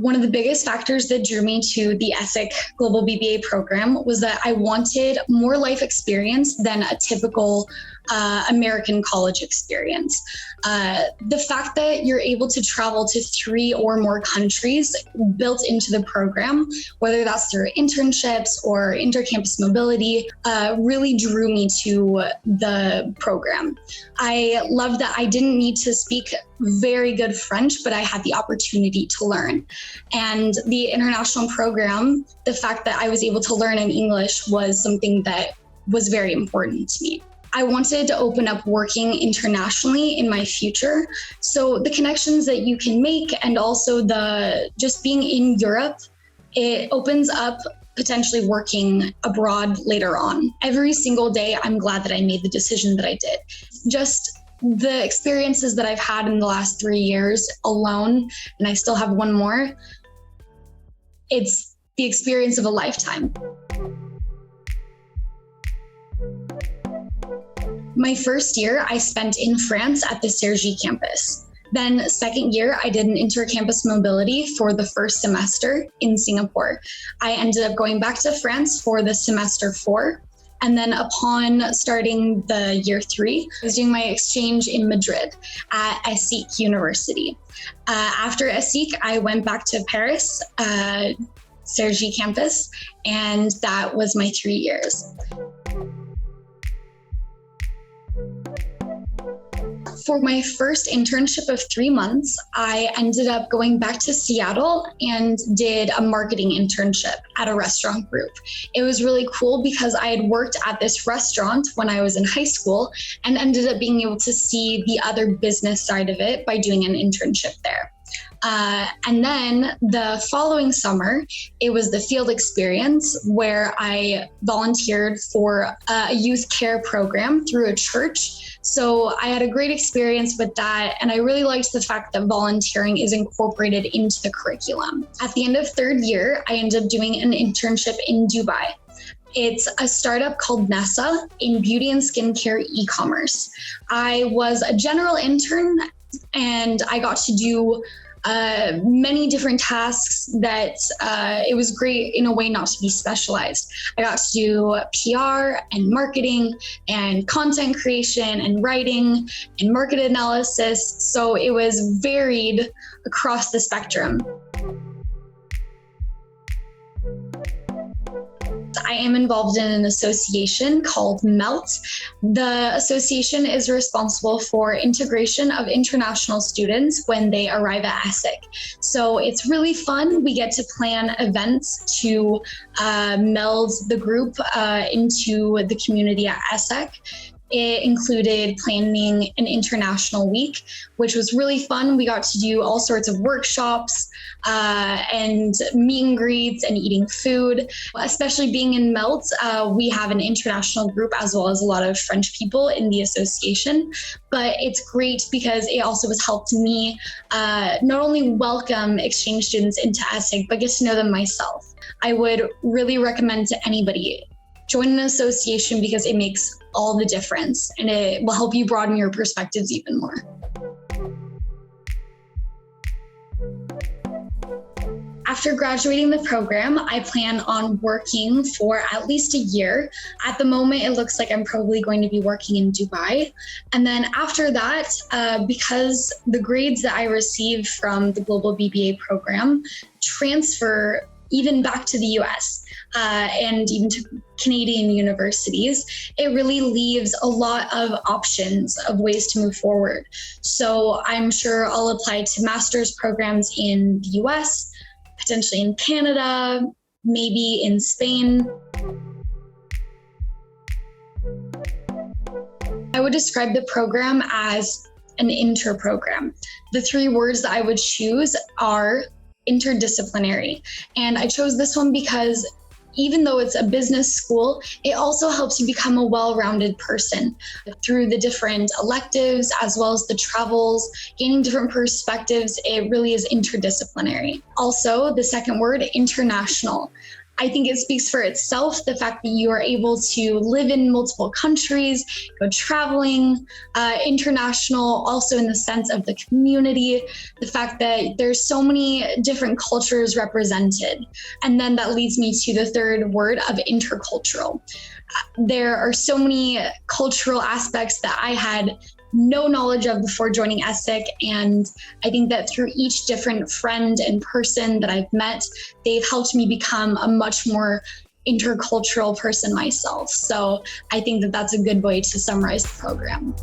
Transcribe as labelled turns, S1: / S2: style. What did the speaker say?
S1: One of the biggest factors that drew me to the ESSEC Global BBA program was that I wanted more life experience than a typical American college experience. The fact that you're able to travel to 3 or more countries built into the program, whether that's through internships or intercampus mobility, really drew me to the program. I loved that I didn't need to speak very good French, but I had the opportunity to learn. And the international program, the fact that I was able to learn in English was something that was very important to me. I wanted to open up working internationally in my future. So the connections that you can make and also just being in Europe, it opens up potentially working abroad later on. Every single day, I'm glad that I made the decision that I did. Just the experiences that I've had in the last 3 years alone, and I still have one more, it's the experience of a lifetime. My first year, I spent in France at the Cergy campus. Then second year, I did an intercampus mobility for the first semester in Singapore. I ended up going back to France for the semester 4. And then upon starting the year 3, I was doing my exchange in Madrid at ESSEC University. After ESSEC, I went back to Paris, Cergy campus, and that was my 3 years. For my first internship of 3 months, I ended up going back to Seattle and did a marketing internship at a restaurant group. It was really cool because I had worked at this restaurant when I was in high school and ended up being able to see the other business side of it by doing an internship there. And then the following summer, it was the field experience where I volunteered for a youth care program through a church. So I had a great experience with that, and I really liked the fact that volunteering is incorporated into the curriculum. At the end of 3rd year, I ended up doing an internship in Dubai. It's a startup called Nessa in beauty and skincare e-commerce. I was a general intern, and I got to do many different tasks that it was great in a way not to be specialized. I got to do PR and marketing and content creation and writing and market analysis. So it was varied across the spectrum. I am involved in an association called MELT. The association is responsible for integration of international students when they arrive at ESSEC. So it's really fun. We get to plan events to meld the group into the community at ESSEC. It included planning an international week, which was really fun. We got to do all sorts of workshops and meet and greets and eating food. Especially being in MELT, we have an international group as well as a lot of French people in the association. But it's great because it also has helped me not only welcome exchange students into ESSEC, but get to know them myself. I would really recommend to anybody, join an association because it makes all the difference and it will help you broaden your perspectives even more. After graduating the program, I plan on working for at least a year. At the moment, it looks like I'm probably going to be working in Dubai. And then after that, because the grades that I received from the Global BBA program transfer even back to the US and even to Canadian universities, it really leaves a lot of options of ways to move forward. So I'm sure I'll apply to master's programs in the US, potentially in Canada, maybe in Spain. I would describe the program as an inter-program. The 3 words that I would choose are interdisciplinary. And I chose this one because even though it's a business school, it also helps you become a well-rounded person through the different electives as well as the travels, gaining different perspectives. It really is interdisciplinary. Also, the second word, international. I think it speaks for itself, the fact that you are able to live in multiple countries, go traveling, international, also in the sense of the community, the fact that there's so many different cultures represented. And then that leads me to the third word of intercultural. There are so many cultural aspects that I had no knowledge of before joining ESSEC. And I think that through each different friend and person that I've met, they've helped me become a much more intercultural person myself. So I think that that's a good way to summarize the program.